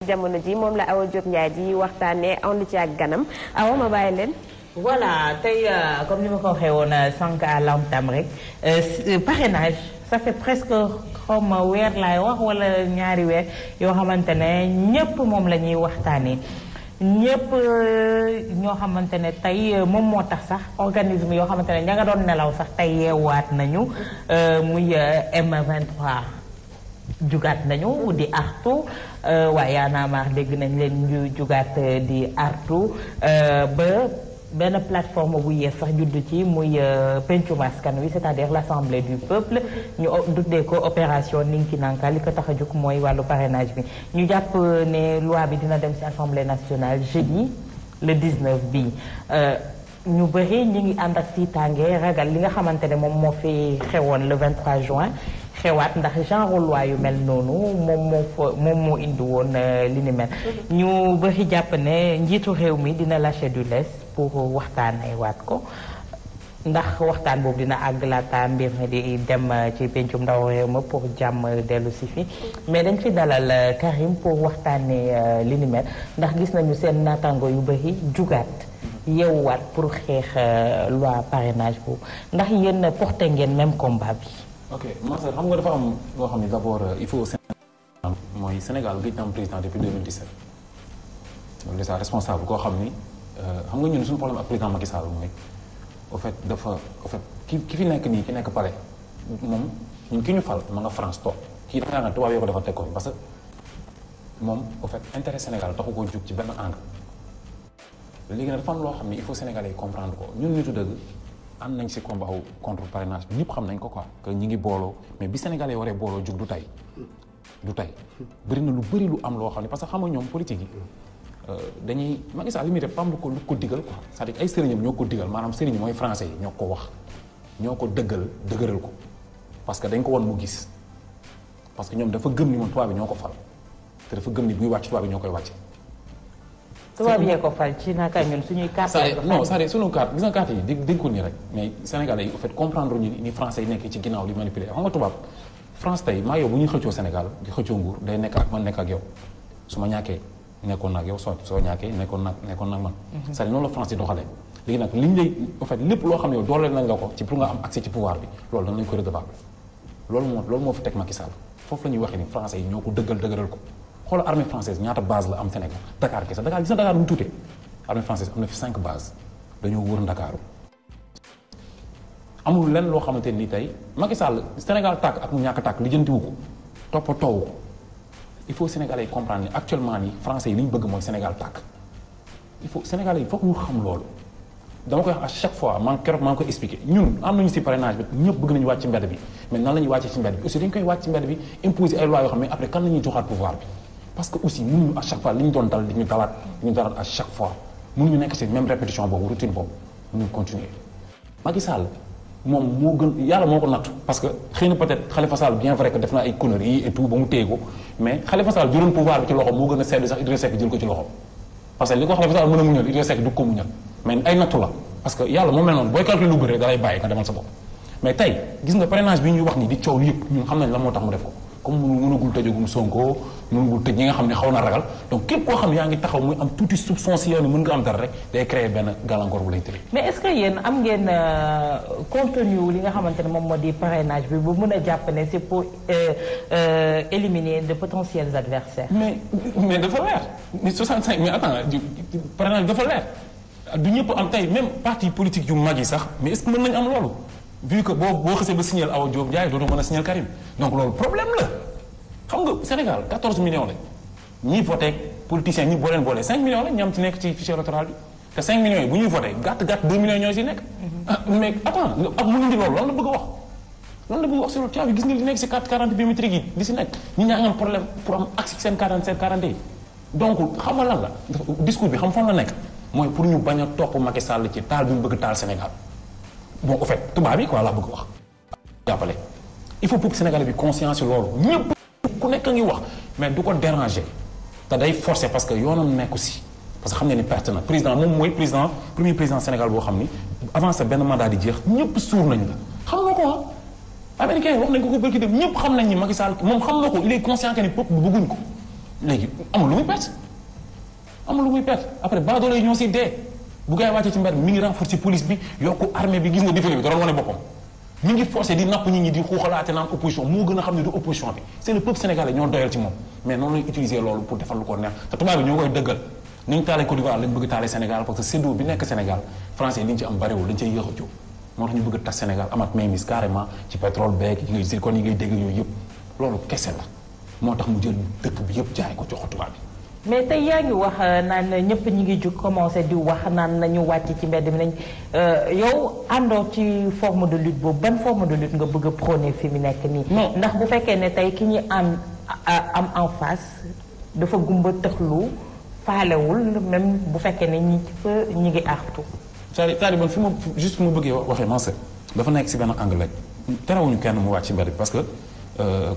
jamono ji moom la Awa Diop Ndiaye di waxtaanee ànd ci ak ganam Awa ma bàyyi leen. voilà tey comme ni ma ko waxee woon sànq à l'entame rek parrainage ça fait presque xawma weer laay wax wala ñaari weer yoo xamante ne ñépp moom la ñuy waxtaanee ñépp ñoo xamante ne tey moom moo tax sax organisme yoo xamante ne ña nga doon nelaw sax tey yeewaat nañu muy M23 jugaat nañu di artu waaye Y'en a marre dégg nañ leen ñu jugaat di artu ba benn plateforme bu yees sax judd ci muy pencum askan wi c'est-à-dire l'Assemblée du peuple ñu duddee ko opération Ninki Nanka li ko tax a jóg mooy wàllu parrainage bi ñu jàpp ne loi bi dina dem ci Assemblée nationale jeudi le 19 bi ñu bëri ñu ngi ànd ak tiitaange ragal li nga xamante ne moom moo fi xewoon le 23 juin xewaat ndax genre loi yu mel noonu moom moo indi woon li ni mel ñu bëri jàpp ne njiitu réew mi dina lâcher du lest pour waxtaanee waat ko ndax waxtaan boobu dina àgg laata mbir mi di dem ci pencum ndaw réew ma pour jàmm dellu si fi mais dañ fi dalal Karim pour waxtaanee li ni mel ndax gis nañu seen naataango yu bëri jugaat yeewuwaat pour xeex loi parrainage boobu ndax yéen porté ngeen même combat bi. ok Mansour xam nga dafa am loo xam ne d'abord il faut mooy Sénégal gëj na am président depuis 2017 loolu déjà responsable koo xam ni xam nga ñun suñu problème ak président Macky Sall mooy au fait ki fi nekk nii ki nekk palais moom ñun ki ñu fal ma nga France toog kii da ngaa nga tubaab yoo ko dafa teg ko parce que moom au fait intérêt Sénégal taxu koo jug ci benn angle léegi nag dafa am loo xam ne il faut Sénégalais yi comprendre ko ñun nitu dëgg am nañ si combat contre parrainage bi ñëpp xam nañ ko quoi que ñi ngi booloo mais bi Sénégalais yi waree booloo jug du tey bëri na lu bëri lu am loo xam ne parce que xam nga ñoom politique yi dañuy Macky Sall li muy def am lu ko digal quoi c'est-à-dire ay sëriñam ñoo ko digal maanaam sëriñ mooy français yi ñoo ko wax ñoo ko dëgëral ko parce que dañ ko won mu gis parce que ñoom dafa gëm ni moom tubaab bi ñoo ko fal te dafa gëm ni buy wàcc tubaab bi ñoo koy wàcce tubaab yee ko fal ci naka ñun suñuy carte non c'est-à-dire suñu carte gis nga carte yi dégg ko nii rek mais Sénégalais yi au fait comprendre ñu ni français yi nekk ci ginnaaw li manipuler xam nga tubaab France tey maa yow bu ñuy xëccoo Sénégal di xëccoo nguur day nekk ak man nekk ak yow su ma ñàkkee nekkoon nag yow soo ñàkkee nekkoon nag man c'est-à-dire noonu la France di doxalee léegi nag liñ lay en fait lépp loo xam ne yow dooleel nañ la ko ci pour nga am accès ci pouvoir bi loolu dañ lañ ko redevable loolu moo fi teg Macky Sall foofu la ñuy waxee ni français yi ñoo ko dëgëral ko xoolal armée française ñaata base la am Sénégal Dakar kese Dakar gis na Dakar mu tuutee armée française am na fi 5 bases dañoo wër Ndakaaru amul lenn loo xamante ni tey Macky Sall Sénégal tàkk ak mu ñàkk tàkk lijjantiwu ko toppatoowu ko il faut Sénégalais yi comprendre ni actuellement nii français yi li ñu bëgg mooy Sénégal tàkk il faut Sénégalais yi foog ñu xam loolu dama koy wax à chaque fois man keroog maa ngi koy expliqué ñun am nañu si parrainage bi ñëpp bëgg nañu wàcc ci mbedd bi mais nan la ñuy wàccee ci mbedd bi aussi dañu koy wàcc ci mbedd bi imposer ay lois yoo xam ne après kan la ñuy joxaat pouvoir bi parce que aussi mënuñu à chaque fois li ñu doon dal di ñu dalaat à chaque fois mënuñu nekk ci même répétition boobu routine boobu mënuñu continuer Macky Sall moom moo gën yàlla moo ko nattu parce que xëy na peut-être Khalifa Sall bien vrai que def na ay conneries et tout ba mu téye ko mais Khalifa Sall jëloon pouvoir bi ci loxo moo gën a sedd sax Idrissa Seck jël ko ci loxo parce que li ko Khalifa Sall mën a muñal Idrissa Seck du ko muñal mais ay nattu la parce que yàlla moo mel noonu booy calculer lu bëri da lay bàyyi nga demal sa bopp mais tey gis nga parrainage bi ñuy wax ni di coow li yëpp ñun xam nañ la moo tax mu def ko comme mënagul tëjagum Sonko mënagul tëj ñi nga xam ne xaw na ragal donc képp koo xam ne yaa ngi taxaw muy am tuuti soupçon si yow ni mën nga am dara rek day créer benn gàllankoor bu lay tëri mais est-ce que yéen am ngeen contenu li nga xamante ne moom moo di parrainage bi bu mën a jàpp ne c'est pour éliminer de potentiels adversaires mais dafa leer mais 65 mais attends parrainage dafa leer du ñëpp am tey même parti politique yu mag yi sax mais est-ce que mën nañu am loolu vu que boo xasee ba signal Awa Diop Ndiaye dootoo mën a signal Karim donc loolu problème la xam nga Sénégal 14 millions lañ ñiy voté politiciens ñi boo leen boolee 5 millions lañ ñi am ci nekk ci fichier électoral bi te 5 millions yi bu ñuy voté gàtt 2 millions ñoo ci nekk. mais attends ak mu indi loolu lan la bëgg a wax. lan la bëgg a wax si loolu tubaab bi gis nga li nekk si carte 40 biométrique yi di si nekk ñi ñaa ngi am problème pour am accès seen 40 yi donc xam nga lan la discours bi xam fan la nekk mooy pour ñu bañ a topp Macky Sall ci taal bi mu bëgg taal Sénégal. bon au fait tubaab yi quoi laa bëgg wax jàppale il faut pour que Sénégalais bi conscience loolu ñëpp ku nekk a ngi wax mais du ko déranger te day forcer parce que yoonam nekku si parce que xam ne ni perte na président moom mooy premier président Sénégal boo xam ni avant sa benn mandat di jeex ñëpp suur nañ la xam nga ko américain yi wax nañ ko bërki dem ñëpp xam nañ ni Macky Sall moom xam na ko il est conscient que ni peuple bu bëgguñ ko léegi amul lu muy perte amul lu muy perte après baadoolo yi ñoo si dee bu gars yi wàccee ci mbedd mi ngi renforcer police bi yokku armée bi gis nga défilé bi da doon wane boppam mi ngi forcé di napp nit ñi di xuuxalaate naan opposition moo gën a xam ne du opposition bi c'est le peuple sénégalais ñoo doyal ci moom mais noonu lañu utiliser loolu pour defal lu ko neex te tubaab bi ñoo koy dëggal ni ñu taalee Côte d'Ivoire lañ bëgg taalee Sénégal parce que séddoo bi nekk Sénégal français li ñu ci am bariwul dañ cay yéex a jóg moo tax ñu bëgg a tas Sénégal amat mainmise carrément ci pétrole beeg yi ngay zircon yi ngay dégg yooyu yëpp loolu kese la moo tax mu jël dëkk bi yëpp jaay ko jox ko tubaab bi. mais tey yaa ngi wax naan ñëpp ñi ngi jug commencé di wax naan nañu wàcc ci mbedd mi nañ yow àndoo ci forme de lutte boobu ban forme de lutte nga bëgg a prôner fi mu nekk nii. ndax bu fekkee ne tey ki ñuy am en face dafa gumba tëxlu faalewul même bu fekkee ne ñi ngi artu. c'est-à-dire man fi ma juste mu bëggee waxee Mansour dafa nekk si benn angle terewuñu kenn mu wàcc ci mbedd bi parce que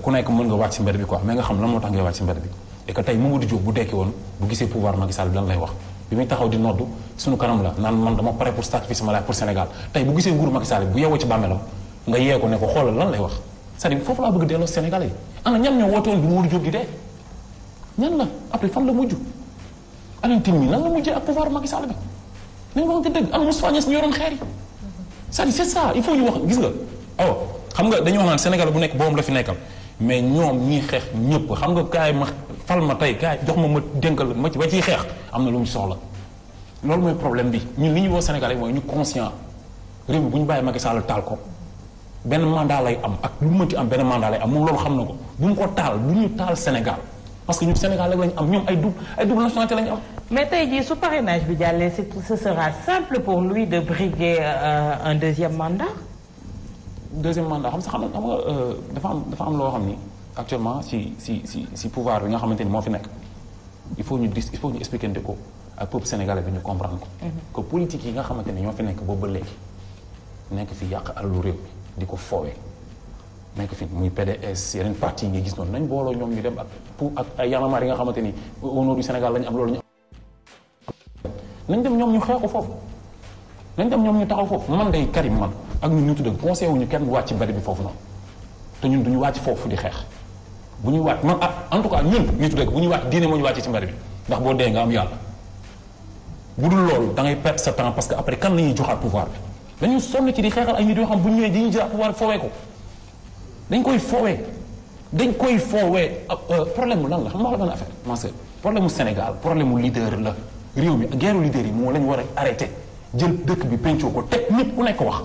ku nekk mën nga wàcc ci mbedd bi quoi mais nga xam lan moo tax ngay wàcc ci mbedd bi. et que tey Mamadou Diop bu dekki woon bu gisee pouvoir Macky Sall bi lan lay wax bi muy taxaw di noddu suñu kanam la naan man dama pare pour sacrifier ma life pour Sénégal tey bu gisee nguuru Macky Sall bi bu yeewoo ci bàmmeelam nga yee ko ne ko xoolal lan lay wax c'est-à-dire foofu laa bëgg delloo Sénégalais yi ana ñan ñoo woote woon bi Mamadou Diop di dee ñan la après fan la mujj Alioune Tine mi lan la mujjee ak pouvoir Macky Sall bi nañu waxante dëgg ana Moustapha Niasse mi yoroon xeer yi c'est-à-dire c'est ça il faut ñu wax gis nga aw xam nga dañuy wax naan Sénégal bu nekk boobu la fi nekkal mais ñoom ñii xeex ñëpp xam nga kaay ma fal ma tey kaay jox ma dénkal ma ci ba ciy xeex am na lu mu soxla loolu mooy problème bi ñun li ñu woo Sénégalais mooy ñu conscient réew mi bu ñu bàyyi Macky Sall taal ko benn mandat lay am ak lu mu mënti am benn mandat lay am moom loolu xam na ko bu mu ko taal bu ñu taal Sénégal parce que ñun Sénégal rek lañu am ñoom ay double nationalité lañu am. mais tey jii su parrainage bi jàllee ce sera simple pour lui de briguer un deuxième mandat. deuxième mandat xam nga dafa am loo xam ni actuellement si pouvoir bi nga xamante ni moo fi nekk il faut ñu expliquer ko ak peuple sénégalais bi ñu comprendre ko. que politique yi nga xamante ni ñoo fi nekk boobu ba léegi nekk fi yàq alalu réew mi di ko foowee nekk fi muy PDS yeneen parti yi nga gis noonu nañ booloo ñoom ñu dem ak ay yanamar yi nga xamante ni au nom du Sénégal lañu am loolu ñu am. nañ dem ñoom ñu xeexu foofu nañ dem ñoom ñu taxaw foofu man day Karim man. ak ñun ñu tuddee conseil wuñu kenn wàcc ci mbedd bi foofu noonu te ñun duñu wàcc foofu di xeex bu ñuy wàcc man en tout cas ñun ñu tuddee bu ñuy wàcc diine moo ñu wàccee ci mbedd bi ndax boo dee nga am yàlla bu dul loolu da ngay perdre sa temps parce que après kan la ñuy joxaat pouvoir bi dañu sonn ci di xeexal ay nit yoo xam bu ñu ñëwee dañuy jëlaat pouvoir foowee ko dañ koy foowee problème mu lan la xam nga la benn affaire ma sœur problème mu Sénégal problème mu leader la réew mi guerre leader yi moo lañ war a arrêté jël dëkk bi pencoo ko teg ñëpp ku nekk wax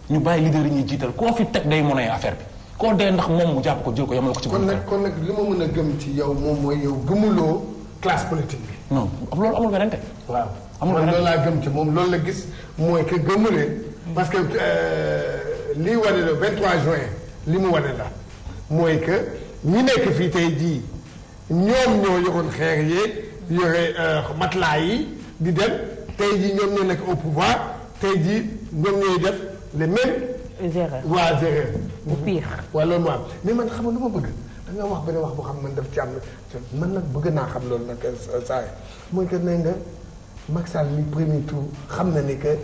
ñu bàyyi leader yi ñuy jiital koo fi teg day monnaie affaire bi koo dee ndax moom mu jàpp ko jël ko yamal ko ci. kon nag li ma mën a gëm ci yow moom mooy yow gëmuloo classe politique bi. non loolu amul werante. waaw man loolu laa gëm ci moom loolu la gis mooy que gëmulee. parce que lii wane le 23 juin li mu wane la mooy que ñi nekk fii tey jii ñoom ñoo yoroon xeer yeeg yore matelas yi di dem tey jii ñoom ñoo nekk au pouvoir tey jii ñoom ñooy def. les mêmes erreurs waa erreurs bu pire waaw loolu moo am mais man xam nga lu ma bëgg da nga wax benn wax boo xam man daf ci am man nag bëgg naa xam loolu nag saa yi mooy que nee nga Macky Sall mi premier tour xam na ni que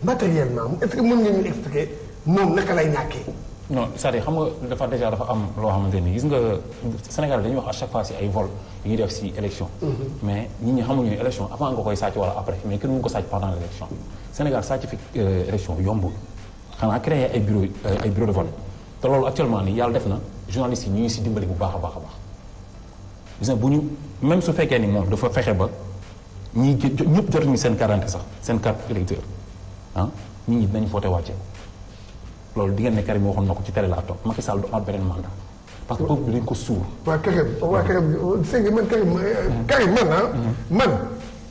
matériellement est-ce que mën nga ñu expliquer moom naka lay ñàkkee. non c'est-à-dire xam nga dafa am loo xamante ni gis nga Sénégal dañuy wax à chaque fois si ay vol yu ñuy def si élection. mais nit ñi xamuñu ne élection avant nga koy sàcc wala après mais kenn mënu ko sàcc pendant l'élection Sénégal sàcc fi élection yombul xanaa créer ay bureau de vote te loolu actuellement nii yàlla def na journalistes yi ñu ngi si dimbali bu baax a baax a baax gis nga bu ñu même su fekkee ni moom dafa fexe ba ñii ñëpp jotuñu seen carte sax seen carte électeur ah nit ñi dinañ voté wàcce loolu di ngeen ne Karim waxoon na ko ci télé laa toog Macky Sall du amaat beneen mandat parce que peuple bi dañ ko suur. waa Karim sëñ man Karim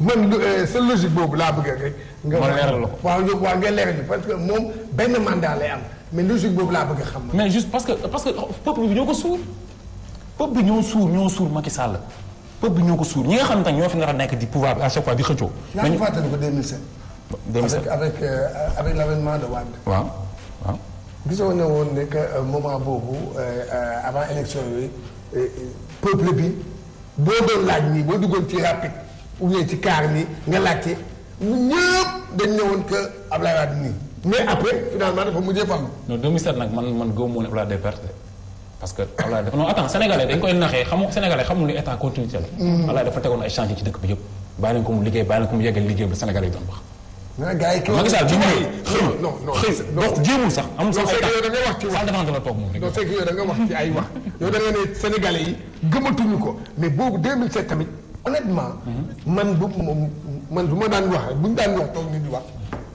man sa logique boobu laa bëgg rek. nga leeral la ko waaw nga leeral parce que moom benn mandat lay am mais logique boobu laa bëgg a xam. mais juste parce que peuple bi ñoo ko suur peuple bi ñoo suur Macky Sall peuple bi ñoo ko suur ñi nga xam ne ñoo fi nar a nekk di pouvoir bi à chaque fois di xëccoo. yaa ngi fàttali ko 2007. 2007 avec l'avènement de Wade. waaw. gisoo ne woon ne que moment boobu avant élection yooyu peuple bi boo doon laaj nii boo duggoon ci rapide ou bien ci car nii nga laajte ñëpp dañ ne woon que Ablaye Wade nii mais après finalement dafa mujjee fam. non 2007 nag man gëw moo ne Ablaye day perte. parce que Ablaye dafa non attends sénégalais dañ koy naxee sénégalais xamul ni état continuité la. Ablaye dafa tegoon ay chantier ci dëkk bi yëpp bàyyi leen ko mu liggéey bàyyi leen ko mu yeggal liggéey ba sénégalais yi doon wax. mais gars yi Macky Sall bi xëy jéemul sax amul sax ay yow da nga wax ci wax défense la toog moom non c'est que yow da nga wax ci ay wax yow da nga ne sénégalais yi gëmatuñu ko mais boobu 2007 tamit honnêtement man bu ma daan wax bu ñu daan wax toog nit di wax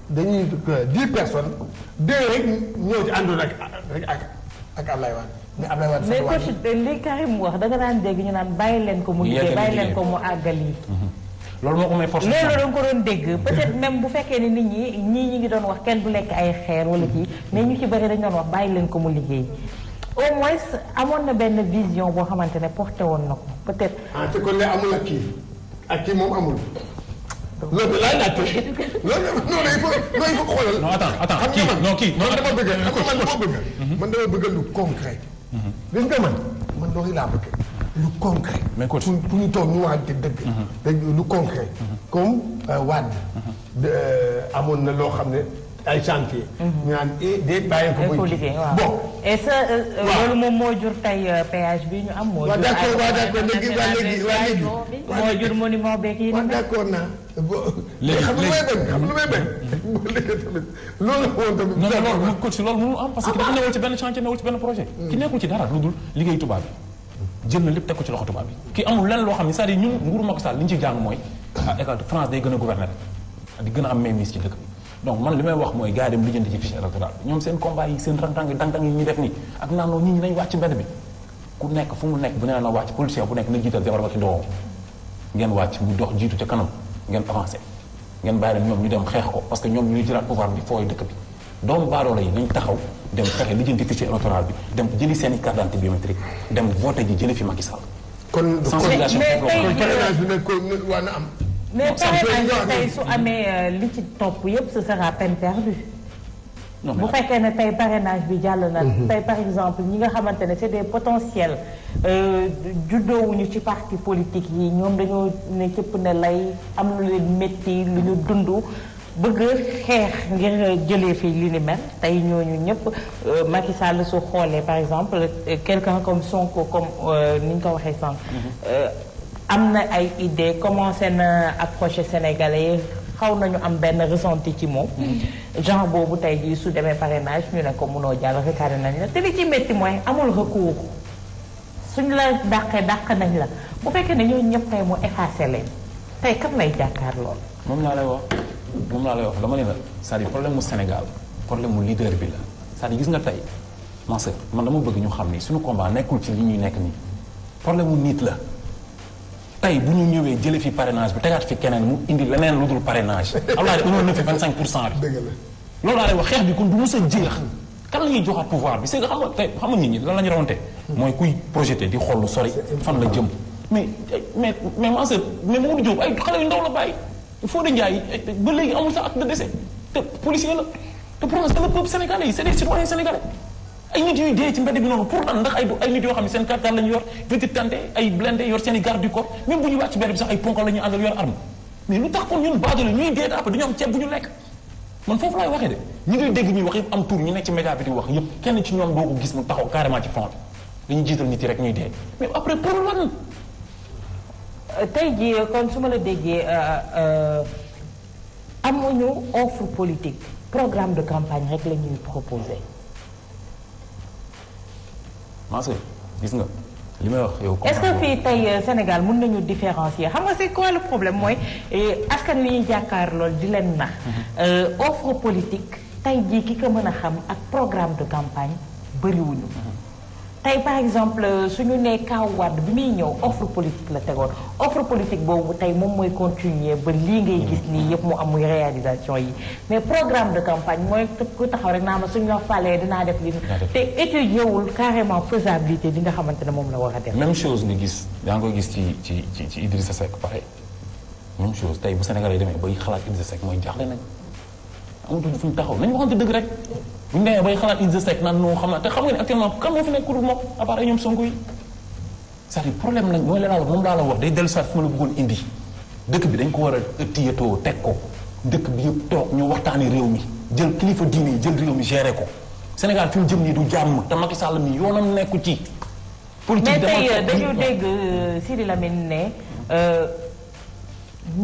dañuy 10 personnes 2 rek ñëw ci àndoon ak Ablaye Wade mais Ablaye Wade mais coach li Karim wax da nga daan dégg ñu naan bàyyi leen ko mu liggéey bàyyi leen ko mu àggal yi loolu moo ko may force loolu da nga ko doon dégg peut-être même bu fekkee ne nit ñi ngi doon wax kenn du lekk ay xeer wala kii mais ñu ci bëri dañu doon wax bàyyi leen ko mu liggéey au moins amoon na benn vision boo xamante ne porté woon na ko peut-être. te kon ne amul ak kii moom amul. loolu laay laajte loolu il faut xoolal. non attends kii man dama bëgg man dama bëgg lu concret. gis nga man loolu laa bëgg. lu concret. mais coach pour ñu toog ñu waxante dëgg. lu concret. comme Wade. amoon na loo xam ne ay chantier. ñu naan de bàyyi ko muy liggéey bon. et ça loolu moom moo jur tey péage bi ñu am. moo jur d'accord léegi moo jur monument beeg yi. d'accord naa. léegi xam lu may bañ. léegi tamit loolu la woon tamit. non loolu coach loolu mënul am parce que dafa newul ci benn chantier newul ci benn projet. ki nekkul ci dara lu dul liggéey tubaab bi. jël na lépp teg ko ci loxo tubaab bi ki amul lenn loo xam ne c'est-à-dire ñun nguuru Macky Sall li ñu ci jàng mooy égal France day gën a gouverner rek di gën a am mainmise ci dëkk bi donc man li may wax mooy gars yi dem lijjanti ci fichier électoral bi ñoom seen combat yi seen rang-rang yi dang-dang yi ñuy def nii ak naan noonu nit ñi nañ wàcc mbedd bi ku nekk fu mu nekk bu nee na wàcc politicien bu nekk na jiital jabar ba ci doomam ngeen wàcc mu dox jiitu ca kanam ngeen avancé ngeen bàyyi leen ñoom ñu dem xeex ko parce que ñoom ñuy jëlaat pouvoir bi fooy dëkk bi doomu baadoola yi nañ taxaw dem fexe lijjanti fichier électoral bi dem jëli seen i carte d'identité biométrique dem voté ji jëli fi Macky Sall. kon sensibilisation parrainage bi nag ko war na am. mais parrainage tey su amee li ci topp yëpp ce sera peine perdue. bu fekkee ne tey parrainage bi jàll na. tey par exemple ñi nga xamante ne c'est des potentiels juddoowuñu ci parti politique yi ñoom dañoo ne cëpp ne lay am lu leen métti lu ñu dund. bëgg xeex ngir jëlee fii li ni mel tey ñooñu ñëpp Macky Sall su xoolee par exemple quelqu'un comme Sonko comme ni ñu ko waxee sànq. am na ay idées commencé na approcher sénégalais yi xaw nañu am benn ressenti ci moom. genre boobu tey jii su demee parrainage ñu ne ko mënoo jàll recadré nañ la te li ci métti mooy amul recours suñ la dàq nañ la bu fekkee ne ñooñu ñëpp tey mu effacé leen tey kam lay jàkkaar lool. moom laa lay wax dama ne la c'est-à-dire problème mu Sénégal problème mu leader bi la c'est-à-dire gis nga tey ma sœur man dama bëgg ñu xam ni suñu combat nekkul ci li ñuy nekk nii problème mu nit la tey bu ñu ñëwee jëlee fi parrainage bi tegaat fi keneen mu indi leneen lu dul parrainage Abdoulaye unoon na fi 25% bi dëgg la loolu laa lay wax xeex bi kon du mës a jeex kan la ñuy joxaat pouvoir bi c'est que xam nga tey xam nga nit ñi lan la ñu rawante mooy kuy projeté di xool lu sori fan la jëm mais ma sœur mais Mamadou Diop ay xale yu ndaw la bàyyi Fodé Ndiaye ba léegi amul sax acte de décès te policier la te pourtant c'est le peuple sénégalais yi c'est des citoyens sénégalais ay nit yuy dee ci mbedd bi noonu pour lan ndax ay nit yoo xam ne seen carte la ñu yor petite tante ay blindé yor seen i garde du corps même bu ñuy wàcc ci mbedd bi sax ay ponkal la ñuy àndal yor arme mais lu tax kon ñun baadoolo ñuy dee après dañu am ceeb bu ñu lekk man foofu laay waxee de ñi ngay dégg ñuy wax yëpp am tour ñu nekk ci média bi di wax yëpp kenn ci ñoom doo ko gis mu taxaw carrément ci front bi dañuy jiital nit yi rek ñuy dee mais après pour lan tey jii kon su ma la déggee amuñu offre politique programme de campagne rek la ñuy proposé. maa sœur gis nga li may wax yow. est-ce que fii tey Sénégal mën nañu différencier xam nga c'est quoi le problème mooy askan wi ñuy jàkkaar lool di leen nax. offre politique tey jii ki ko mën a xam ak programme de campagne bëriwuñu. tey par exemple suñu nee Kaw Wade bi muy ñëw offre politique la tegoon offre politique boobu tey moom mooy continuer ba lii ngay gis nii yëpp mu am muy réalisation yi mais programme de campagne mooy ku taxaw rek naa ma suñu la falee dinaa def li te étudier wul carrément faisabilité li nga xamante ne moom la war a def. même chose nga gis yaa ngi koy gis ci Idrissa Seck pareil même chose tey bu Sénégal yi demee bay xalaat Idrissa Seck mooy jaaxle nañ amatuñ fu ñu taxaw nañ waxante dëgg rek. bu ñu demee bay xalaat Idrissa Seck naan noo xam naa te xam nga ne actuellement kan moo fi nekk ku dul moom à part ay ñoom Sonko yi c'est-à-dire problème nag mooy la laa wax moom laa la wax day dellu soit fu ma la bëggoon indi dëkk bi dañ ko war a tiyatoo teg ko dëkk bi yëpp toog ñu waxtaani réew mi jël kilifa diine yi jël réew mi géré ko Sénégal fi mu jëm nii du jàmm te Macky Sall mi yoonam nekku ci. politique mais tey dañu dégg Sidi Lamine ne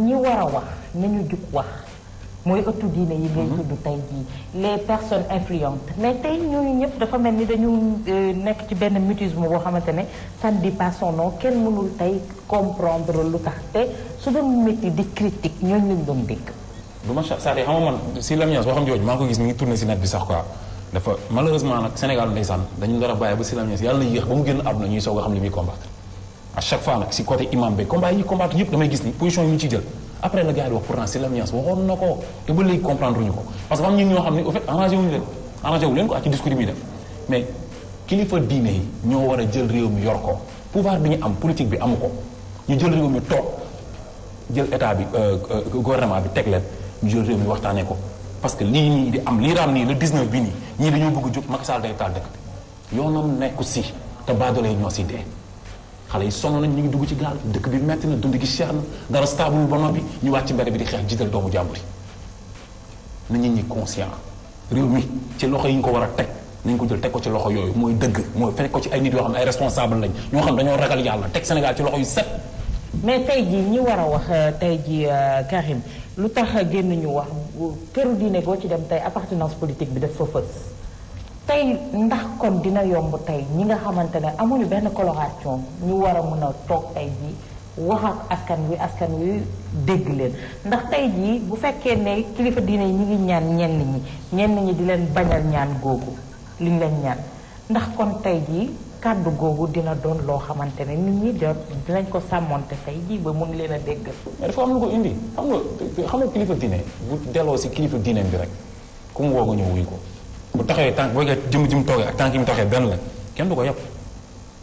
ñi war a wax nañu jug wax mooy ëttu diine yi ngay tudd tey jii les personnes influentes mais tey ñooñu ñëpp dafa mel ni dañu nekk ci benn mutisme boo xamante ne ça ne dit pas son nom kenn mënul tey comprendre lu tax te su doon métti di critique ñooñu lañ doon dégg. du ma c'est-à-dire xam nga man si Lamine Niass waxam jooju maa ngi ko gis mi ngi tourné si net bi sax quoi dafa malheureusement nag Sénégal ndeysaan dañu nar a bàyyi ba si Lamine Niass yàlla na yéex ba mu génn àdduna ñuy soog a xam li muy combattre à chaque fois nag si côté imam bi combat yi ñuy combattre yëpp damay gis ni position yi ñu ciy jël après la gars yi di wax pourtant si Lamine Niass waxoon na ko te ba léegi comprendre ñu ko parce que am ñun ñoo xam ne au fait arrangé wuñu leen arrangé wu leen ko ak ci discours yi muy def mais kilifa diine yi ñoo war a jël réew mi yor ko pouvoir bi ñu am politique bi amu ko ñu jël réew mi toog jël état bi gouvernement bi teg leen ñu jël réew mi waxtaanee ko parce que lii nii di am lii raam nii le 19 bi nii ñii dañoo bëgg a jóg Macky Sall day taal dëkk bi yoonam nekku si te baadoole yi ñoo si dee xale yi sonn nañ ñu ngi dugg ci gaal dëkk bi metti na dund gi cher na dara stable ba noppi ñu wàcc mbedd bi di xeex jiital doomu jàmbur yi na nit ñi conscient réew mi ci loxo yi ñu ko war a teg nañ ko jël teg ko ci loxo yooyu mooy dëgg mooy fekk ko ci ay nit yoo xam ne ay responsable lañ ñoo xam dañoo ragal yàlla teg Sénégal ci loxo yu set. mais tey jii ñi war a wax tey jii Karim lu tax génn ñu wax këru diine goo ci dem tey appartenance politique bi daf fa fës tey ndax kon dina yomb tey ñi nga xamante ne amuñu benn coloration ñu war a mën a toog tey jii wax ak askan wi dégg leen ndax tey jii bu fekkee ne kilifa diine yi ñu ngi ñaan ñenn ñi di leen bañal ñaan googu liñ leen ñaan ndax kon tey jii kàddu googu dina doon loo xamante ne nit ñi dinañ ko sàmmonte tey jii ba mun leen a déggal. mais dafa am lu ko indi xam nga kilifa diine bu delloo si kilifa diineem bi rek ku mu woo nga ñëw wuyu ko bu taxawee tànk boo jëm toogee ak tànk yi mu taxee benn la kenn du ko yàpp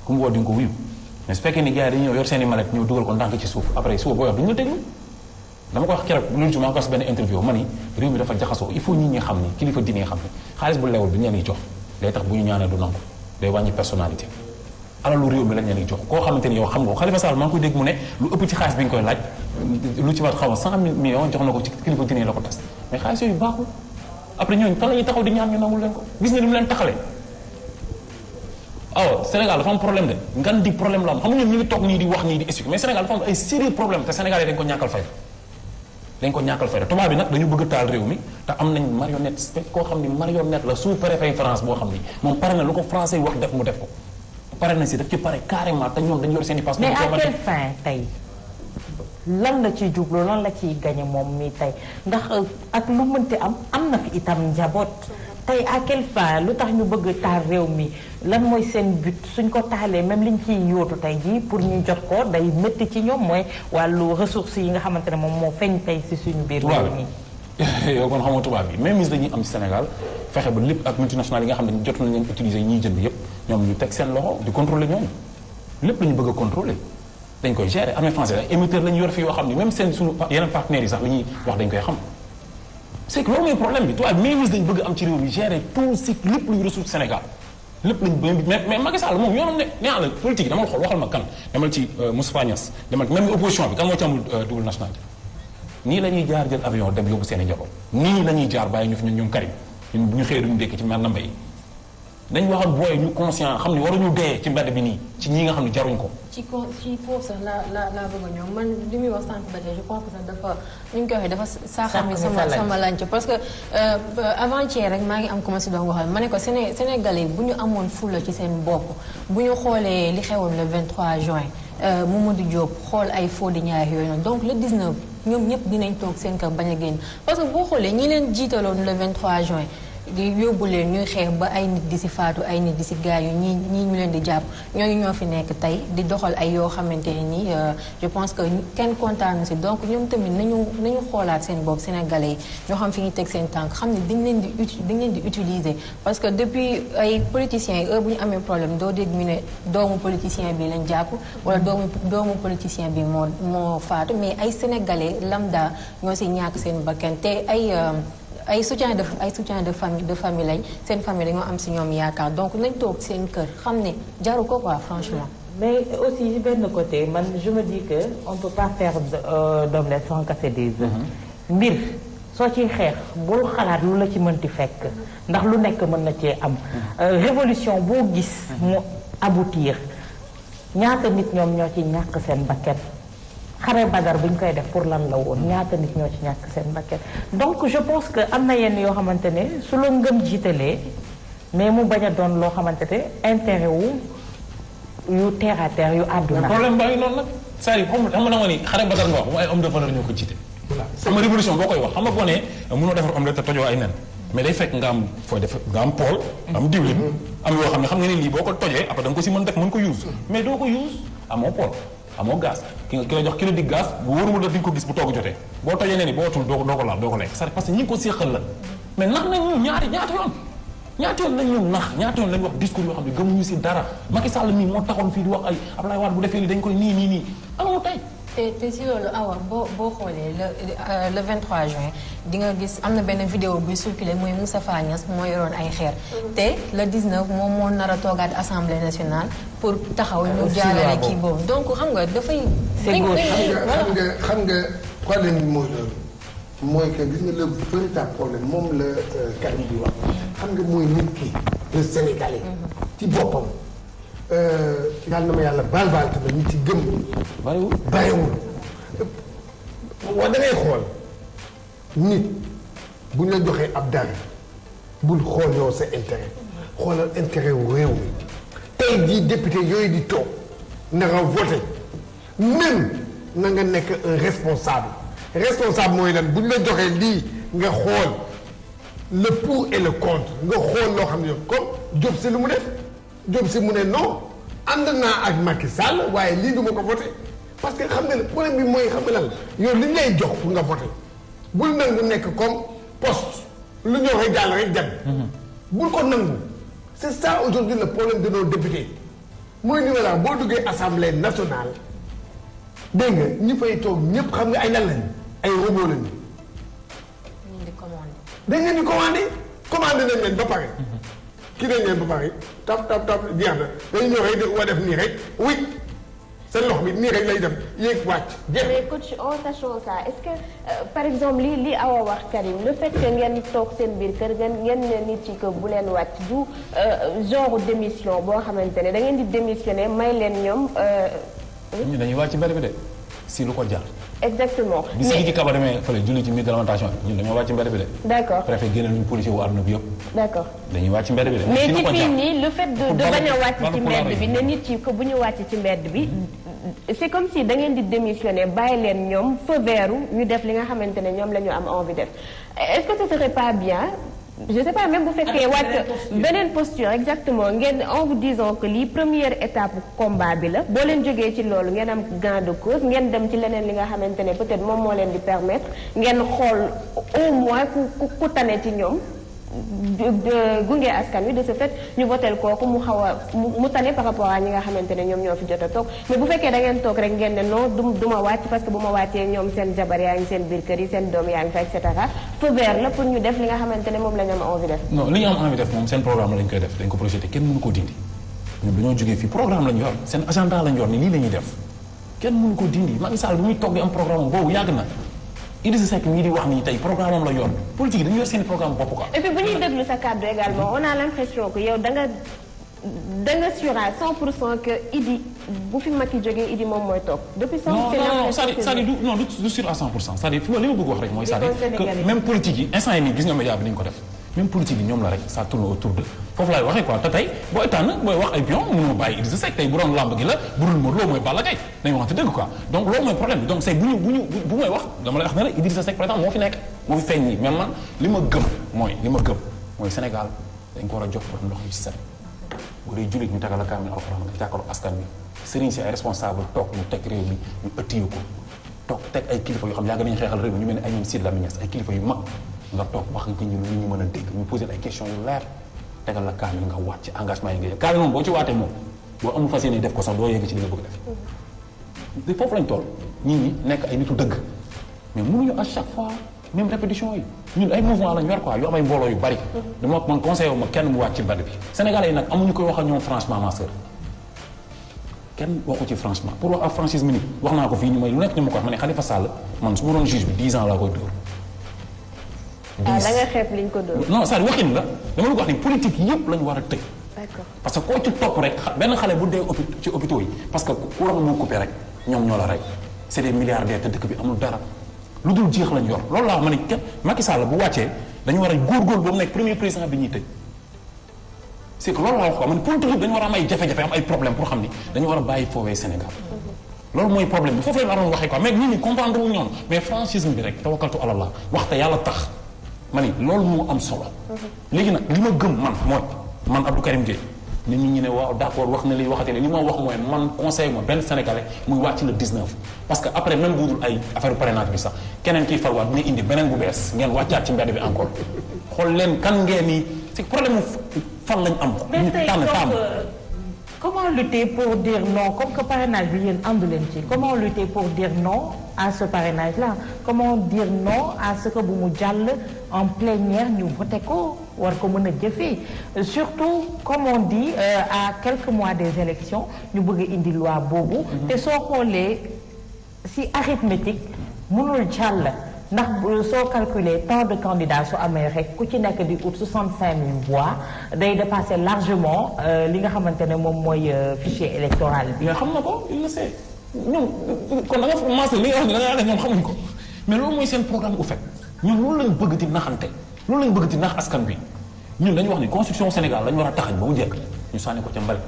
ku mu woo di nga ko wuyu mais su fekkee ni gars yi dañuy ñëw yor seen i mallette ñëw dugal ko ndànk ci suuf après suba boo yor duñu la déglu dama ko wax keroog loolu maa ko wax benn interview ma ni réew mi dafa jaxasoo il faut nit ñi xam ni kilifa diine yi xam ni xaalis bu lewul bi ñu leen di jox day tax bu ñu ñaanee du nangu day wàññi personnalité alalu réew mi lañ leen di jox koo xamante ni yow xam nga ko Khalifa Sall maa ngi koy dégg mu ne lu ëpp ci xaalis bi nga koy laaj lu ci wat xaw ma 100 millions jox na ko ci kilifa diine la ko tas mais xaalis yooyu baaxul après ñooñu fan la ñuy taxaw di ñaan ñu nangul leen ko gis nga ni mu leen taxalee aw Sénégal dafa am problème de ngan di problème la am xam nga ñun ñu ngi toog nii di wax nii di expliquer mais Sénégal dafa am ay sérieux problème te Sénégal yi dañ ko ñàkkal fayda tubaab bi nag dañu bëgg taal réew mi te am nañ marionnette koo xam ni marionnette la sous-préfet France boo xam ni moom pare na lu ko français yi wax def mu def ko pare na si daf ci pare carrément te ñoom dañu yor seen i passeport. mais à quelle fin tey lan la ciy jublu lan la ciy gañe moom mii tey ndax ak lu mënti am na fi itam njaboot tey à quelle fin lu tax ñu bëgg taal réew mi lan mooy seen but suñ ko taalee même liñ ciy yóotu tey jii pour ñu jot ko day métti ci ñoom mooy wàllu ressources yi nga xamante ne moom moo feeñ tey si suñu biir réew mi. yow kon xam nga tubaab bi même mise dañuy am ci Sénégal fexe ba lépp ak multinationales yi nga xam ne jot nañ leen utiliser ñiy jënd yépp ñoom ñu teg seen loxo di contrôler ñooñu lépp la ñu bëgg a contrôler dañ koy gérer armée française ay émetteurs la ñu yor fi yoo xam ne même seen suñu yeneen partenaires yi sax li ñuy wax dañ koy xam c'est que loolu mooy problème bi tubaab même mise dañ bëgg am ci réew mi gérer tout si lépp luy ressource Sénégal lépp lañ bëgg mais Macky Sall moom yoonam ne nee la politique dama la xool waxal ma kan demal ci Moustapha Niasse demal même opposition bi kan moo ci amul double nationalité nii la ñuy jaar jël avion dem yóbbu seen i njaboot nii la ñuy jaar bàyyi ñu fi ñoom Karim ñun bu ñu xëyee duñu dékk ci mel na mbay dañ wax ak booy ñu conscient xam ne waruñu dee ci mbedd bi nii ci ñi nga xam ne jaruñ ko. ci foofu sax la bëgg a ñëw man li muy wax sànq ba tey je pense que sax dafa ni ñu koy waxee dafa saaxami sama lanc parce que avant-hier rek maa ngi am commencé doon waxal ma ne ko Sénégalais bu ñu amoon fulla ci seen bopp bu ñu xoolee li xewoon le 23 juin Mamadou Diop xool ay Fodé Niang yooyu noonu donc le 19 ñoom ñëpp dinañ toog seen kër bañ a génn parce que boo xoolee ñi leen jiitaloon le 23 juin di yóbbu leen ñuy xeex ba ay nit di si faatu ay nit di si gaañu ñii ñu leen di jàpp ñooñu ñoo fi nekk tey di doxal ay yoo xamante ne nii je pense que kenn kontaanu si donc ñoom tamit nañu xoolaat seen bopp sénégalais yi ñoo xam fi ñu teg seen tànk xam ne dañ leen di utiliser parce que depuis ay politiciens yi heure bu ñu amee problème doo dégg ñu ne doomu politicien bi lañ jàpp wala doomu politicien bi moo faatu mais ay sénégalais lambda ñoo si ñàkk seen bakkan te ay soutien de famille lañ seen famille dañoo am si ñoom yaakaar donc nañ toog seen kër xam ne jaru ko quoi franchement. mais aussi benn côté man je me dis que on peut pas faire d'omelette sans casser des œufs. mbir soo ciy xeex bul xalaat lu la ci mënti fekk ndax lu nekk mën na cee am révolution boo gis mu aboutir ñaata nit ñoom ñoo ci ñàkk seen bakkan xare Badar bu ñu koy def pour lan la woon ñaata nit ñoo ci ñàkk seen bakkan donc je pense que am na yenn yoo xamante ne su la ngëm jiitalee mais mu bañ a doon loo xamante ne intérêt wu yu terre à terre yu àdduna. problème baa ngi noonu nag c'est-à-dire xam nga ni xare Badar nga wax bu ay homme de valeur ñoo ko jiite. xam nga révolution boo koy wax xam nga boo nee mënoo defar omelette te tojoo ay nen mais day fekk nga am fooy def nga am pool am diwlin am yoo xam ne xam nga ne lii boo ko tojee après da nga ko si mën def mën ko use mais doo ko use amoo pool amoo gaz ki la jox kilo di gaz bu wóoruma da di nga ko gis bu togg jotee boo tojee ne ni boo watul doo ko laal doo ko lekk c'est parce que ñi ngi ko séqal la mais nax nañ ñu ñaata yoon lañ ñu nax ñaata yoon lañ wax discours yoo xam ne gëmuñu si dara Macky Sall mii moo taxoon fii di wax ay Abdoulaye Wade bu defee lii dañ koy nii amoo tey te si loolu awa boo xoolee le 23 juin di nga gis am na benn vidéo buy circulé mooy Moustapha Niasse moo yoroon ay xeer te le 19 moom moo nar a toogaat assemblée nationale pour taxaw ñu jaarale kii boobu donc xam nga dafay. xam nga problème bi mooy loolu mooy que gis nga le véritable problème moom la Karim bi wax xam nga mooy nit ki le Sénégalais ci boppam. yàlla na ma yàlla baal tamit ñu ci gëm. bariwul da ngay xool nit bu ñu la joxee ab dara bul xool yow sa intérêt xoolal intérêt wu réew mi tey jii député yooyu di toog na nga voté même na nga nekk un responsable mooy lan bu ñu la joxee lii nga xool le pour et le contre nga xool loo xam ne comme Diop si lu mu def. Diop si mu ne non ànd naa ak Macky Sall waaye lii du ma ko voté parce que xam nga ne problème bi mooy xam nga lan yow li ñu lay jox pour nga voté bul nangu nekk comme poste lu ñëw rek jàll rek dem. bul ko nangu c'est ça aujourd'hui le problème de nos députés mooy ni wala boo duggee assemblée nationale dégg nga ñi fay toog ñëpp xam nga ay lan lañu ay robot lañu. dañ leen di commandé nañ leen ba pare. kii nañ leen ba pare tap jeex na dañu ñëw rek wa def nii rek oui seen loxo bi nii rek lay dem yéeg wàcc jeex. mais coach en sachant ça est-ce que par exemple li Awa wax Karim le fait que ngeen toog seen biir kër ngeen ne nit ci que bu leen wàcc du genre démission boo xamante ne da ngeen di démissionner may leen ñoom. ñu dañuy wàcc mbedd bi de si lu ko jar. exactement bi si ci kaba demee fële julli ci milieu de l'alimentation ñun dañoo wàcc mbedd bi de. d'accord préfet génne luñu policier wu àdduna bi yëpp. d'accord dañuy wàcc mbedd bi de. mais ci fii nii le fait de bañ a wàcc ci mbedd bi ne nit yi que bu ñu wàcc ci mbedd bi c'est comme si da ngeen di démissionner bàyyi leen ñoom feu vert ñu def li nga xamante ne ñoom la ñu am envie def est-ce que ce serait pas bien. je sais pas même bu fekkee wàcc beneen posture exactement ngeen en vous disant que lii première étape combat bi la boo leen jógee ci loolu ngeen am gain de cause ngeen dem ci leneen li nga xamante ne peut-être moom moo leen di permettre ngeen xool au moins ku tane ci ñoom gunge askan wi de ce fait ñu votel kooku mu xaw a mu tane par rapport à ñi nga xamante ne ñoom ñoo fi jot a toog mais bu fekkee da ngeen toog rek ngeen ne non du ma wàcc parce que bu ma wàccee ñoom seen jabar yaa ngi seen biir kër yi seen doom yaa ngi fa et cetera feu vert la pour ñu def li nga xamante ne moom la ñu am envie def. non li ñu am envie def moom seen programme lañ koy def dañ ko projeté kenn mënu ko dindi ñoom dañoo jógee fii programme lañ yor seen agenda lañ yor ni lii la ñuy def kenn mënu ko dindi Macky Sall bu muy toog di am programme boobu yàgg na Idrissa Seck mii di wax nii tey programme am la yor politique dañu yor seen programme bopp quoi. et puis bu ñuy déglu sa kàddu également on a l'impression que yow da nga sûr à 100% que Idi bu fi Macky jógee Idi moom mooy toog. depuis ça du sûr à 100% c'est-à-dire fi ma li ma bëgg wax rek mooy c'est-à-dire que même politique yi instant yi nii gis nga média bi ni ñu ko def même politique yi ñoom la rek ça tourne autour de foofu laay waxee quoi te tey booy tànn booy wax ay pion mënuma bàyyi Idrissa Seck tey bu doon lamb gi la bu dul Modou Lo mooy Balla Gaye dañu waxante dëgg quoi donc loolu mooy problème bi donc c'est bu may wax dama lay wax ne la Idrissa Seck par exemple moo fi nekk moo fi feeñ nii mais man li ma gëm mooy Sénégal dañ ko war a jox pour ndox yu set bu dee jullit ñu tegal la kaamil alxuraan nga jàkkaarloo askan bi sëriñ si ay responsable toog ñu teg réew mi ñu ëttiyu ko toog teg ay kilifa yoo xam yàgg nañu xeexal réew mi ñu mel ne ay ñoom Sidy Lamine Niasse ay kilifa yu mag nga toog wax nga ñu lu ñu mën a dégg ñu poser ay questions yu leer tegal la kaamil nga waat ci engagement yi nga jël kaamil moom boo ci waatee moom boo amul fas yéene def ko sax doo yegg ci li nga bëgg def foofu lañ toll nit ñi nekk ay nitu dëgg mais mënuñu à chaque fois même répétition yi ñun ay mouvement lañ yor quoi yu am ay mbooloo yu bari dama man conseillé wu ma kenn mu wàcc ci mbedd bi Sénégalais yi nag amuñu koy wax ak ñoom franchement ma sœur kenn waxu ci franchement pour wax ak franchise minute wax naa ko fii ñu may lu nekk ñu ma ko wax ma ne Khalifa Sall man su ma doon juge bi 10 ans laa koy dóor da nga xeeb liñ ko doon. non ça waxin la dama la ko wax ni politique yëpp lañu war a tëj. d'accord parce que koo ci topp rek benn xale bu dee ci hôpitaux yi parce que courant moo coupé rek ñoom ñoo la rek c'est des milliardaires te dëkk bi amul dara lu dul jeex lañ yor loolu laa ma ne kenn Macky Sall bu wàccee dañu war a góorgóorlu ba mu nekk premier président bi ñuy tëj c'est que loolu laa wax ko man politique yëpp dañu war a am ay jafe-jafe am ay problème pour xam ni dañu war a bàyyi foowee Sénégal loolu mooy problème bi foofu la waroon waxee quoi mais nit ñi comprendre wu ñoom mais francisme bi rek tawakkaltu ala Allah waxte yàlla tax ma ni loolu moo am solo léegi nag li ma gëm man mooy man Abdou Karim Gueye nit ñi ne waaw d'accord wax na li waxate ne li ma wax mooy man conseil ma benn sénégalais muy wàcc le 19 parce que après même bu dul ay affaire parrainage bi sax keneen kiy farwaat dina indi beneen bu bees ngeen wàccaat ci mbedd bi encore xool leen kan ngeen ni c'est problème fan lañ am ñu tànn comment lutter pour dire non comme que parrainage bi yéen àndu leen ci comment lutter pour dire non à ce parrainage là comment dire non à ce que bu mu jàll en plénière ñu voté ko war ko mën a jëfee surtout comme on dit à quelques mois des élections ñu bëgg a indi loi boobu te soo xoolee si arithmétique mënul jàll ndax soo calculer tant de candidats su amee rek ku ci nekk di ut 65000 voix day dépasser largement li nga xamante ne moom mooy fichier électoral bi. mais xam na ko il le sait ñoom kon da nga commencé li nga wax ne da nga ñoom xamuñ ko mais loolu mooy seen programme au fait ñoom loolu lañ bëgg di naxante loolu lañ bëgg di nax askan bi ñun dañu wax ni constitution Sénégal lañu war a taxañ ba mu jekk ñu sànni ko ca mbalit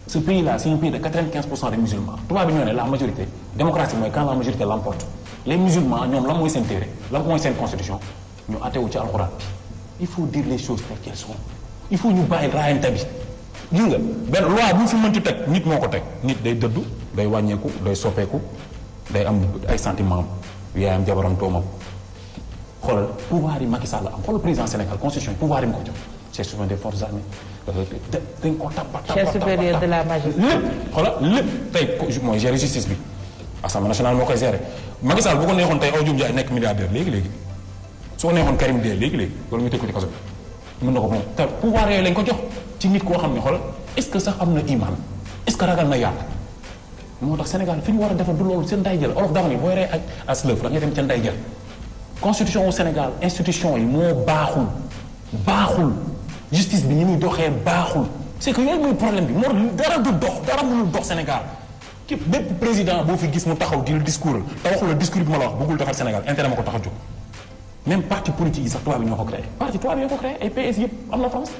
ce pays là c'est un pays de 95% des musulmans tubaab bi ñoo ne la majorité démocratie mooy quand la majorité l'emporte les musulmans ñoom la mooy seen téere la mooy seen constitution ñu àttewu ci alxuraan bi il faut dire les choses telles qu'elles sont il faut ñu bàyyi raayante bi gis nga benn loi bu ñu fi mënti teg nit moo ko teg nit day dëddu day wàññeeku day soppeeku day am ay sentiments yaayam jabaram doomam xoolal pouvoir yi Macky Sall am xoolal président Sénégal constitution pouvoir yi mu ko jox chef suprême des forces armées dañ ko tàpp chef supérieur de la magistrature lépp xoolal lépp tey mooy gérer justice bi assemblée nationale moo koy gérer Macky Sall bu ko neexoon tey Aw Ndiaye nekk milliardaire léegi-léegi su ko neexoon Karim dee léegi-léegi wala ñu teg ko ci kaso bi mën na ko moom te pouvoir yooyu lañ ko jox ci nit koo xam ne xoolal est-ce que sax am na iman est-ce que ragal na yàlla moo tax Sénégal fi ñu war a defar du loolu seen nday jël olof dafa ni booy rey ak as lëf da ngay dem ca nday jël constitution au Sénégal institution yi moo baaxul justice bi ni muy doxee baaxul c'est que yooyu mooy problème bi moo dara du dox dara mënul dox Sénégal képp bépp président boo fi gis mu taxaw di le discours te waxul le discours bi ma la wax bëggul defar Sénégal intérêt ma ko tax a jóg même parti politique yi sax tubaab yi ñoo ko créé parti tubaab yi ñoo ko créé ay PS yëpp am na France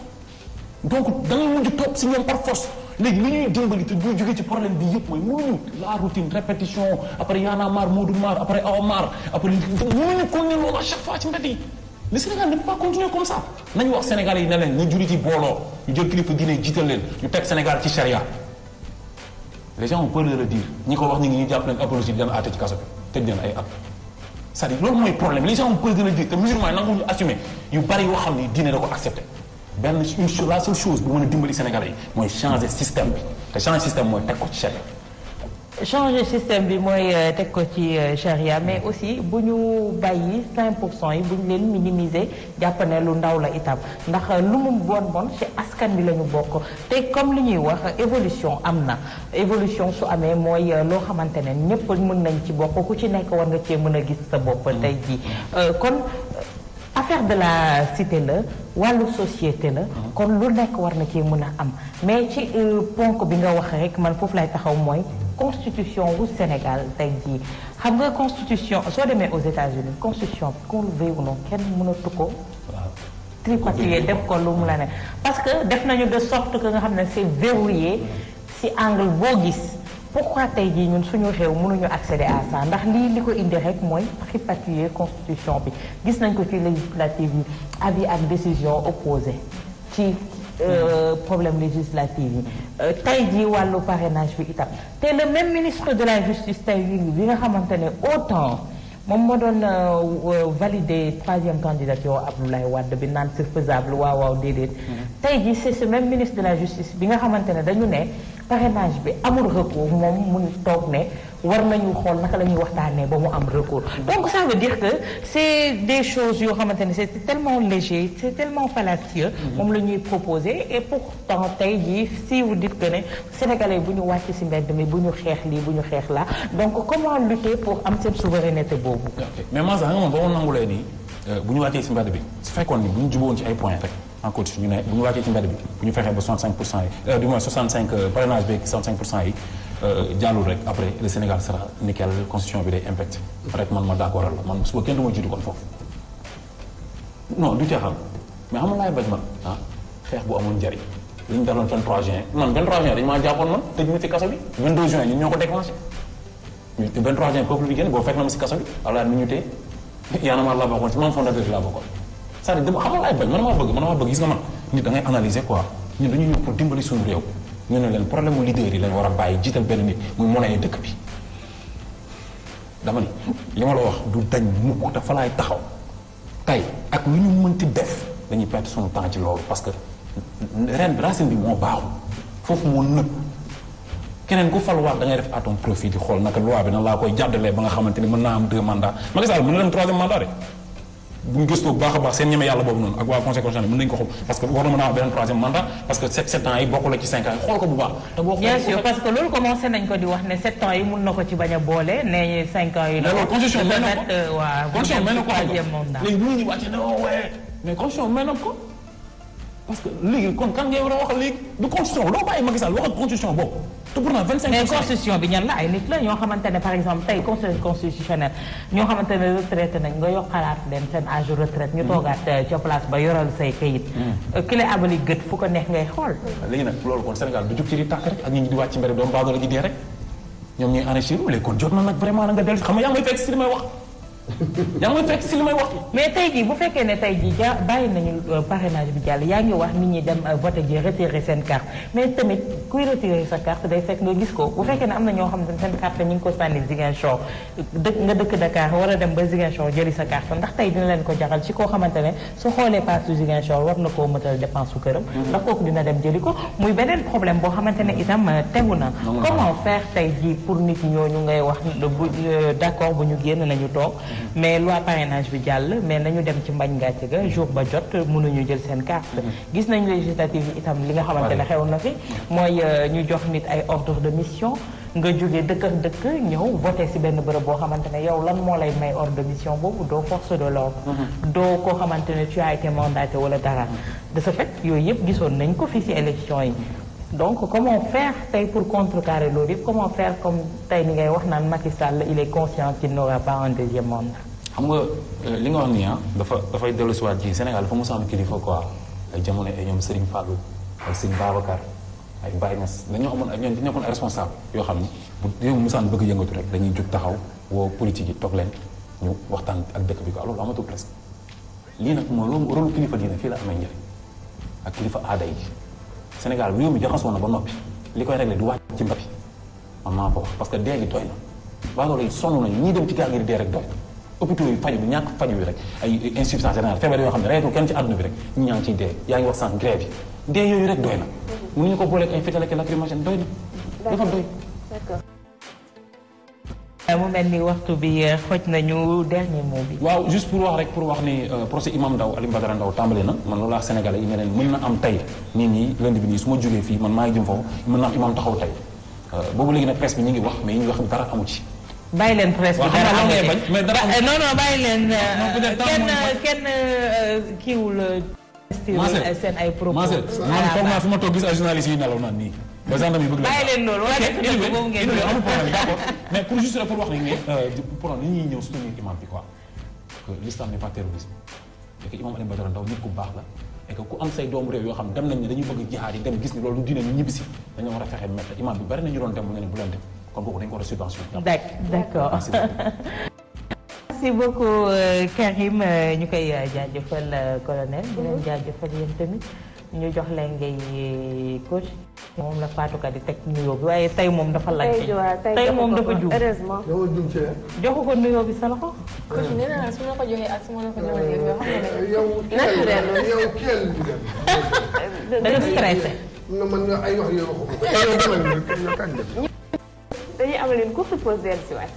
donc da ngay mujj topp si ñoom par force léegi li ñuy dimbali te bu jógee ci problème bi yëpp mooy mënuñu la routine répétition après Y'en a marre Modou Mar après Awa Mar après mënuñu continuer loolu à chaque fois ci mbedd yi le Sénégal ne peut pas continuer comme ça nañu wax Sénégalais yi ne leen na jullit yi booloo ñu jël kilifa diine jiital leen ñu teg Sénégal ci charia les gens ont peur de le dire ñi ko wax ñu ngi ñu jàpp leen apologie di leen àtte ci kaso bi tëj leen ay at c'est-à-dire loolu mooy problème les gens ont peur de le dire te musulmans yi nanguñu assumer yu bari yoo xam ni diine da ko accepté benn la seule chose bu mën a dimbali Sénégalais yi mooy changer système bi te changer système mooy teg ko ci charia changer système bi mooy teg ko ci charia mais aussi bu ñu bàyyi 5% yi bu ñu leen minimiser jàpp ne lu ndaw la itam ndax lu mu bon ci askan bi la ñu bokk te comme li ñuy wax évolution am na évolution su amee mooy loo xamante ne ñëpp mën nañ ci bokk ku ci nekk war nga cee mën a gis sa bopp tey jii kon affaire de la cité la wàllu société la kon lu nekk war na cee mën a am mais ci ponk bi nga wax rek man foofu lay taxaw mooy constitution wu Sénégal tey jii xam nga constitution soo demee aux États-Unis constitution qu'on le veuille ou non kenn mënatu ko tripatouiller def ko lu mu la ne parce que def nañu de sorte que nga xam ne c'est verrouillé si angle boo gis pourquoi tey jii ñun suñu réew mënuñu accéder à ça ndax li ko indi rek mooy tripatouiller constitution bi gis nañ ko ci législative yi avis ak décision opposée ci problème législatif yi tey jii wàllu parrainage bi itam te le même ministre de la justice tey bi nga xamante ne autant moom moo doon valider troisième candidature Abdoulaye Wade bi naan c'est faisable waaw déedéet tey jii c'est ce même ministre de la justice bi nga xamante ne dañu ne parrainage bi amul recours moom mu toog ne war nañu xool naka la ñuy waxtaanee ba mu am recours donc ça veut dire que c'est des choses yoo xamante ne c'est tellement léger c'est tellement fallacieux moom la ñuy proposer et pourtant tey jii si vous dites que ne sénégalais bu ñu wàcc ci mbedd mi bu ñu xeex lii bu ñu xeex la donc comment lutter pour am seen souveraineté boobu mais man sax nga moom ba ma nangulee nii bu ñu wàccee ci mbedd bi su fekkoon ni bu ñu juboon ci ay points rek en coach ñu ne bu ñu wàccee ci mbedd bi bu ñu fexee ba 65% yi du moins 65 parrainage bi 65% yi jàllul rek après le Sénégal sera nickel constitution bi day impact rek man ma d'accord la man suba kenn du ma jiitu kon foofu non du teexal mais xam nga laay bañ man xeex bu amoon njariñ li ñu daloon 23 juin man 23 juin dañu maa jàppoon man tëj ma ci kaso bi 22 juin ñun ñoo ko déclenché 23 juin peuple bi génn boo fekk na ma si kaso bi alors ni ñu tee yaana ma laa bokkoon ci man fondateur bi laa bokkoon c'est-à-dire dama xam nga laay bañ man maa bëgg gis nga man nit da ngay analyser quoi ñun dañuy ñëw pour dimbali suñu réew ñu ne leen problème mu leader yi lañ war a bàyyi jiital benn nit muy monnaie dëkk bi dama ni li ma la wax du dañ mukk te fa laay taxaw tey ak lu ñu mënti def dañuy perdre suñu temps ci loolu parce que ren racine bi moo baaxul foofu moo nëb keneen ku faluwaat da ngay def à ton profit di xool naka loi bi nan laa koy jàddalee ba nga xamante ni mën naa am 2 mandats Macky Sall mën na dem 3e mandat de bu ñu gëstoo bu baax a baax seen ñeme yàlla boobu noonu ak waa conseil constitutionnel mën nañu ko xool parce que war na mën a am beneen 3e mandat parce que 7 ans yi bokkul ak ci 5 ans yi xool ko bu baax. te boo bien sûr parce que loolu commencé nañ ko di wax ne 7 ans yi mun na ko ci bañ a boole ne 5 ans yi. mais loolu constitution may na ko waaw constitution may na ko mandat léegi bu ñu wàccee ne waaye mais constitution may na ko parce que léegi kon kan ngay war a wax léegi du constitution doo bàyyi Macky Sall wax ak constitution boobu te pourtant 25%. mais constitution bi ñan la ay nit la ñoo xamante ne par exemple tey conseil constitutionnel ñoo xamante ne retraité nañ nga yokk xalaat leen seen âge retraite ñu toogaat ca place ba yoral say kayit. ki lay abali gët fu ko neex ngay xool. léegi nag loolu kon Sénégal du jug ci di tàkk rek ak ñi di wàcc ci mbedd doomu baadoolo ji dee rek ñoom ñuy enrichir léegi kon jot na nag vraiment na nga dellu xam nga yaa ngi may fekk si li may wax. yaa ngi fekk si li may wax. mais tey jii bu fekkee ne tey jii bàyyi nañu parrainage bi jàll yaa ngi wax nit ñi dem voté ji retirer seen carte mais tamit kuy retirer sa carte day fekk nga gis ko bu fekkee ne am na ñoo xam ne seen carte ñu ngi ko sànni Ziguinchor nga dëkk Dakar war a dem ba Ziguinchor jëli sa carte ndax tey dina leen ko jaxal ci koo xamante ne su xoolee passe su Ziguinchor war na koo mëtal dépense su këram. ndax kooku dina dem jëli ko muy beneen problème boo xamante ne itam tegu na. comment faire tey jii pour nit ñooñu ngay wax d'accord bu ñu génn nañu toog. mais loi parrainage bi jàll mais nañu dem ci mbañ gàcce ga jour ba jot mënuñu jël seen carte. gis nañ législative yi itam li nga xamante ne xew na fi mooy ñu jox nit ay ordre de mission nga jógee dëkk ak dëkk ñëw voté si benn bërëb boo xamante ne yow lan moo lay may ordre de mission boobu doo force de l'ordre doo koo xamante ne tu as été mandaté wala dara de ce fait yooyu yëpp gisoon nañ ko fii si élection yi. donc comment faire tey pour contrecarrer loolu yëpp comment faire comme tey ni ngay wax naan Macky Sall il est conscient qu'il n'aura pas un 2e mandat. xam nga li nga wax nii dafay dellu si waat ci Sénégal dafa mos a am kilifa quoi ay jamono ay ñoom Serigne Fallou ay Serigne Babacar ay Baye Niass dañoo amoon ñoom dañoo nekkoon ay responsable yoo xam ni bu réew mi mosaan bëgg yëngatu rek dañuy jóg taxaw woo politique yi toog leen ñu waxtaan ak dëkk bi quoi loolu amatul presque lii nag mooy loolu rôle kilifa diine fii la amee njëriñ ak kilifa aada yi. Sénégal réew mi jaxasoo na ba noppi li koy réglé du wàcc ci mbapi man maa ko wax parce que dee gi doy na baadoolo yi sonn nañu ñii dem ci gaal gi di dee rek doy na hôpitaux yi faju bi ñàkk faju bi rek ay insuffisance générale feebar yoo xam ne reetul kenn ci àdduna bi rek ñu ñaa ngi ciy dee yaa ngi wax sànq grève yi dee yooyu rek doy na mënuñu ko booleeg ay fétal ak lacrymogène doy na dafa doy. mu mel ni waxtu bi xoj nañu dernier mot bi. waaw juste pour wax ni procès Imam Ndao Alioune Badara Ndao tàmbali na man loolu laa Sénégalais yi ne leen mën na am tey nit ñi lundi bi nii su ma jógee fii man maa ngi jëm foofu mën na am imam taxaw tey boobu léegi nag presse bi ñu ngi wax mais ñu ngi wax dara amu ci. bàyyi leen presse bi dara amu ci mais dara non non bàyyi leen. kenn kiiwul. seen ay propos. man foog naa fi ma toog gis ay journalistes yi nelaw naan nii. ba gendarme yi bëgg bàyyi leen loolu wala def boobu ngeen amul problème d'accord mais pour juste pour wax ni mais pour ni ñuy ñëw soutenir imam bi quoi que l'islam n'est pas terrorisme et que imam Alioune Badara Ndao nit ku baax la et que ku am say doomu réew yoo xam dem nañ ne dañuy bëgg jihaad yi dem gis ni loolu diine ñu ñibbisi dañoo war a fexe mettre imam bi bari na ñu doon dem mu ne bu leen dem kon kooku dañ ko war a subvention. d'accord merci beaucoup Karim ñu koy jaajëfal colonel di leen jaajëfal yéen tamit ñu jox leen ngay coach moom la Fatou Ka di teg nuyoo bi waaye tey moom dafa laaj. tey moom dafa juum heureusement. joxu ko nuyoo bi sa loxo. coach nee naa su ma ko joxee ak su ma la ko joxee yow xam nga ne. yow naturel yow keel bi dem. da nga stressé. man nga ay wax yoo waxu ko. yow demal nga kañ dem. dañuy amal une courte pause dellusiwaat.